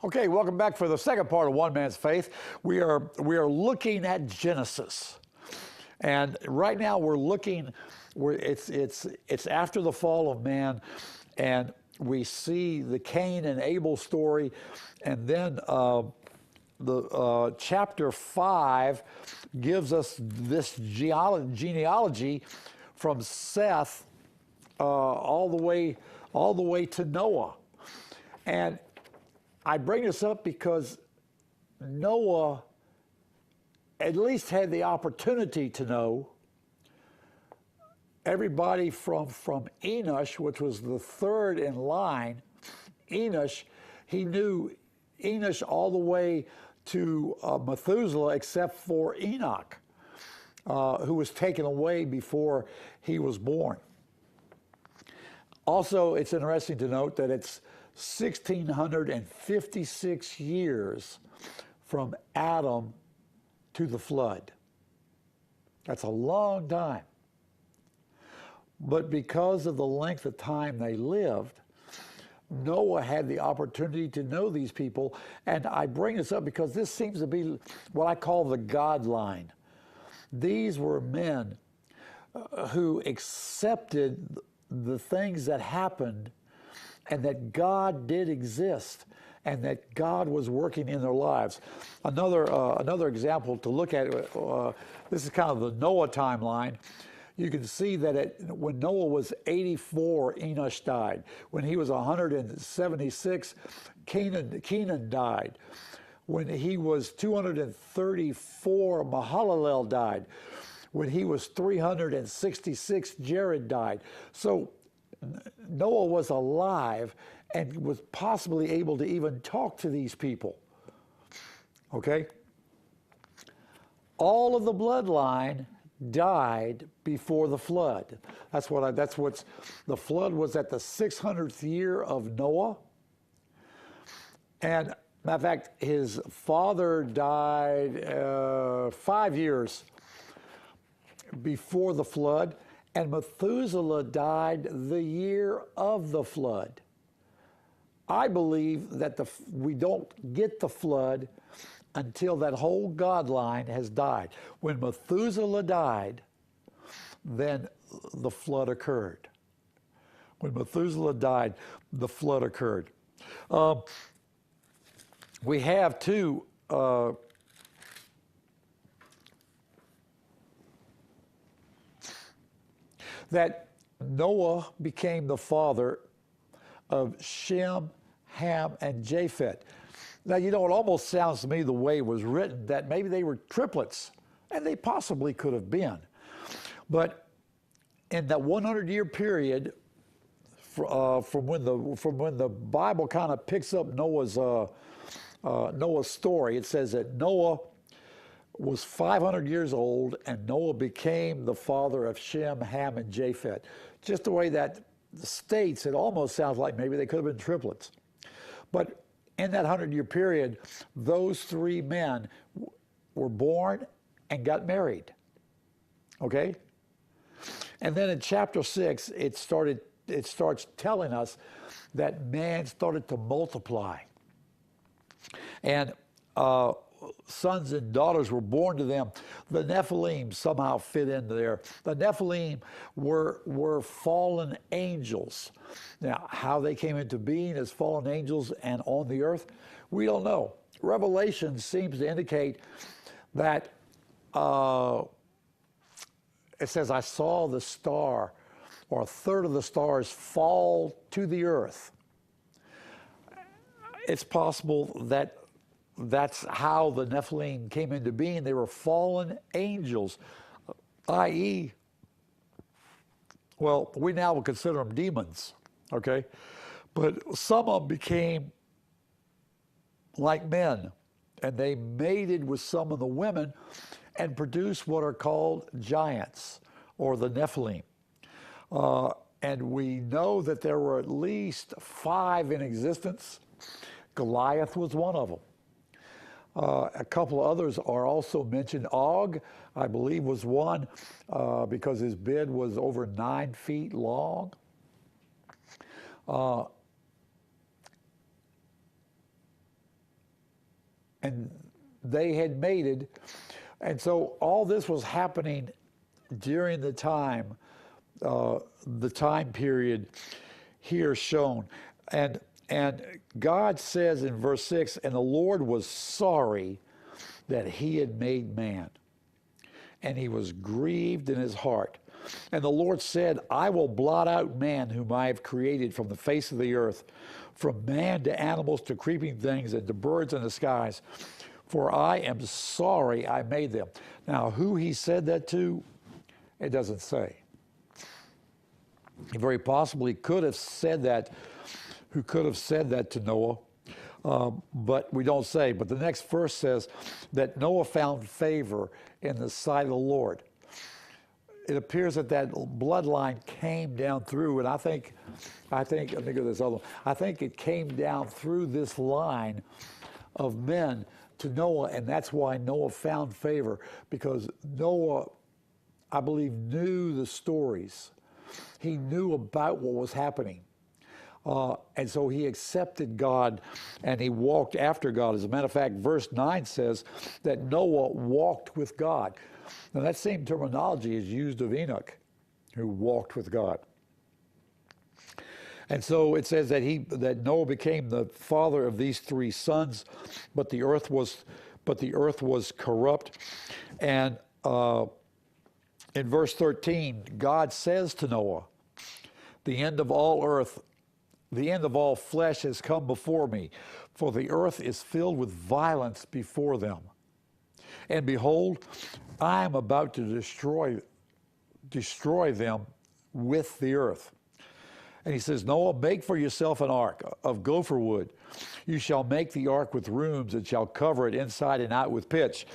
Okay, welcome back for the second part of One Man's Faith. We are looking at Genesis, and right now we're looking. It's after the fall of man, and we see the Cain and Abel story, and then chapter 5 gives us this genealogy from Seth all the way to Noah, and I bring this up because Noah at least had the opportunity to know. Everybody from Enosh, which was the third in line, Enosh, he knew Enosh all the way to Methuselah except for Enoch, who was taken away before he was born. Also, it's interesting to note that it's 1,656 years from Adam to the flood. That's a long time. But because of the length of time they lived, Noah had the opportunity to know these people. And I bring this up because this seems to be what I call the God line. These were men who accepted the things that happened and that God did exist and that God was working in their lives. Another example to look at, this is kind of the Noah timeline. You can see that when Noah was 84, Enosh died. When he was 176, Kenan died. When he was 234, Mahalalel died. When he was 366, Jared died. So Noah was alive and was possibly able to even talk to these people. Okay? All of the bloodline died before the flood. The flood was at the 600th year of Noah. And matter of fact, his father died 5 years before the flood, and Methuselah died the year of the flood. I believe that we don't get the flood until that whole God line has died. When Methuselah died, then the flood occurred. When Methuselah died, the flood occurred. We have too, that Noah became the father of Shem, Ham, and Japheth. Now, you know, it almost sounds to me the way it was written that maybe they were triplets, and they possibly could have been. But in that 100-year period, from when the Bible kind of picks up Noah's story, it says that Noah was 500 years old, and Noah became the father of Shem, Ham, and Japheth. Just the way that states, it almost sounds like maybe they could have been triplets. But in that 100-year period, those three men were born and got married. Okay? And then in chapter 6, it starts telling us that man started to multiply. And sons and daughters were born to them. The Nephilim somehow fit into there. The Nephilim were fallen angels. Now, how they came into being as fallen angels and on the earth, we don't know. Revelation seems to indicate that it says, I saw the star, or a third of the stars, fall to the earth. It's possible that that's how the Nephilim came into being. They were fallen angels, i.e., well, we now would consider them demons, okay? But some of them became like men, and they mated with some of the women and produced what are called giants, or the Nephilim. And we know that there were at least 5 in existence. Goliath was one of them. A couple of others are also mentioned. Og, I believe, was one because his bed was over 9 feet long. and they had mated. And so all this was happening during the time period here shown. And God says in verse 6, and the Lord was sorry that he had made man, and he was grieved in his heart. And the Lord said, I will blot out man whom I have created from the face of the earth, from man to animals to creeping things and to birds in the skies, for I am sorry I made them. Now, who he said that to, it doesn't say. He very possibly could have said that, who could have said that to Noah, but we don't say. But the next verse says that Noah found favor in the sight of the Lord. It appears that bloodline came down through, and I think let me go to this other one. I think it came down through this line of men to Noah, and that's why Noah found favor, because Noah, I believe, knew the stories. He knew about what was happening. And so he accepted God and he walked after God. As a matter of fact, verse 9 says that Noah walked with God. Now, that same terminology is used of Enoch, who walked with God. And so it says that Noah became the father of these three sons, but the earth was corrupt. And in verse 13, God says to Noah, the end of all flesh has come before me, for the earth is filled with violence before them. And behold, I am about to destroy them with the earth. And he says, Noah, make for yourself an ark of gopher wood. You shall make the ark with rooms and shall cover it inside and out with pitch.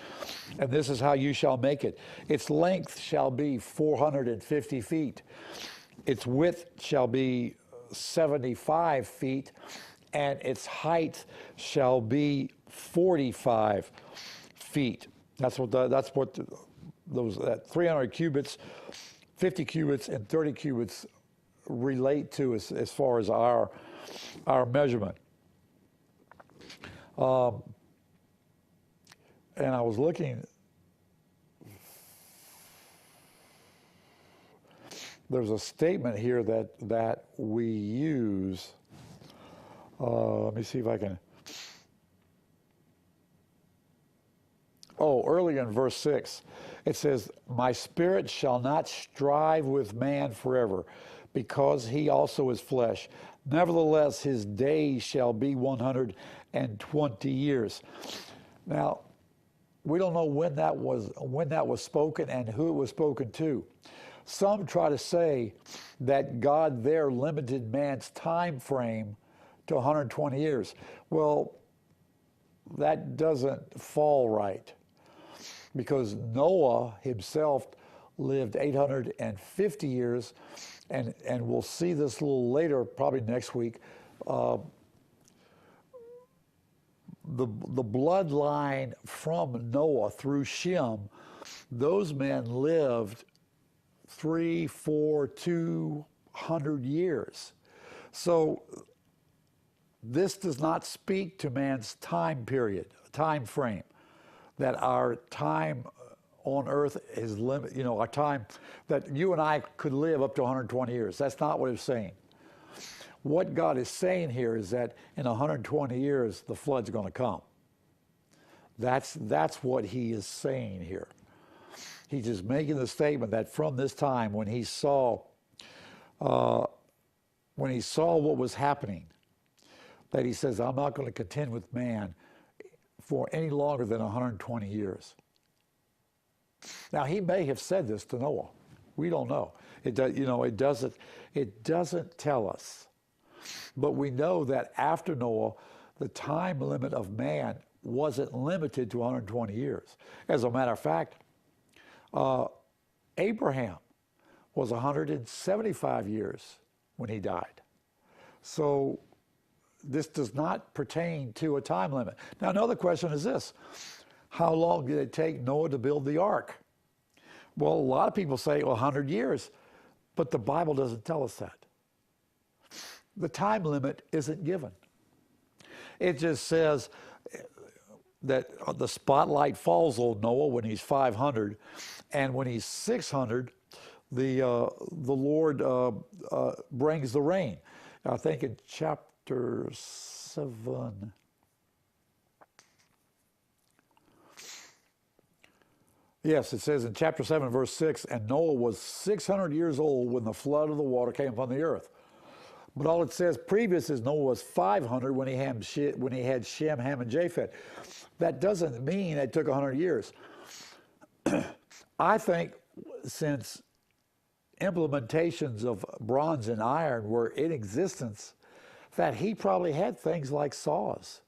And this is how you shall make it. Its length shall be 450 feet. Its width shall be 75 feet, and its height shall be 45 feet. That's what that 300 cubits, 50 cubits, and 30 cubits relate to as far as our measurement. And I was looking. There's a statement here that we use. Let me see if I can. Early in verse 6, it says, my spirit shall not strive with man forever, because he also is flesh. Nevertheless, his days shall be 120 years. Now, we don't know when that was spoken and who it was spoken to. Some try to say that God there limited man's time frame to 120 years. Well, that doesn't fall right, because Noah himself lived 850 years, and we'll see this a little later, probably next week. The bloodline from Noah through Shem, those men lived 200 years. So this does not speak to man's time frame, that our time on earth is limited, our time, that you and I could live up to 120 years. That's not what it's saying. What God is saying here is that in 120 years, the flood's going to come. That's what he is saying here. He's just making the statement that from this time, when he saw what was happening, that he says, I'm not going to contend with man for any longer than 120 years. Now, he may have said this to Noah. We don't know. It doesn't tell us. But we know that after Noah, the time limit of man wasn't limited to 120 years. As a matter of fact, Abraham was 175 years when he died. So this does not pertain to a time limit. Now, another question is this. How long did it take Noah to build the ark? Well, a lot of people say 100 years, but the Bible doesn't tell us that. The time limit isn't given. It just says that the spotlight falls on Noah when he's 500, and when he's 600, the Lord brings the rain. I think in chapter 7. Yes, it says in chapter 7, verse 6, and Noah was 600 years old when the flood of the water came upon the earth. But all it says previous is Noah was 500 when he had Shem, Ham, and Japheth. That doesn't mean it took 100 years. I think since implementations of bronze and iron were in existence, that he probably had things like saws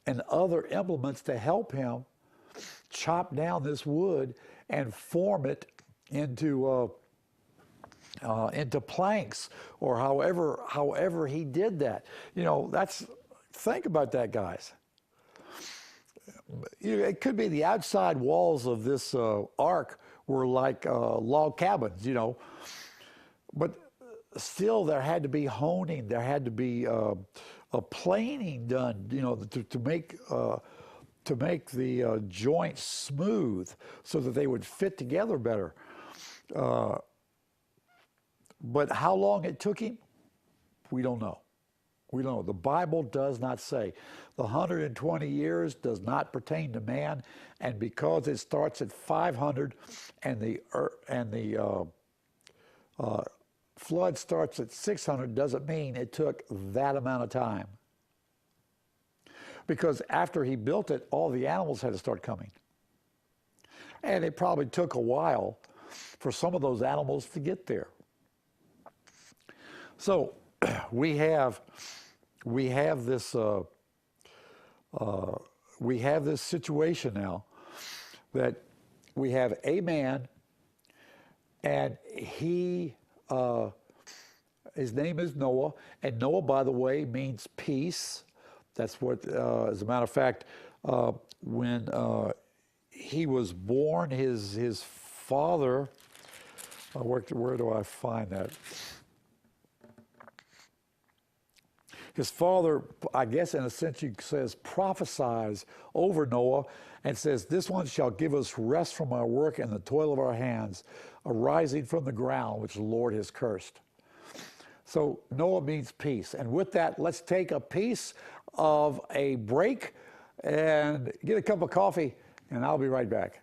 and other implements to help him chop down this wood and form it into planks, or however he did that. Think about that, guys. It could be the outside walls of this ark were like log cabins, but still there had to be honing, there had to be a planing done, to make the joints smooth so that they would fit together better. But how long it took him, we don't know. We don't know. The Bible does not say. The 120 years does not pertain to man, and because it starts at 500 and the flood starts at 600 doesn't mean it took that amount of time. Because after he built it, all the animals had to start coming. And it probably took a while for some of those animals to get there. So we have this situation now that we have a man, and his name is Noah, and Noah, by the way, means peace. That's what, as a matter of fact, when he was born, his father, where do I find that? His father, I guess in a sense you says, prophesies over Noah and says, this one shall give us rest from our work and the toil of our hands, arising from the ground, which the Lord has cursed. So Noah means peace. And with that, let's take a piece of a break and get a cup of coffee, and I'll be right back.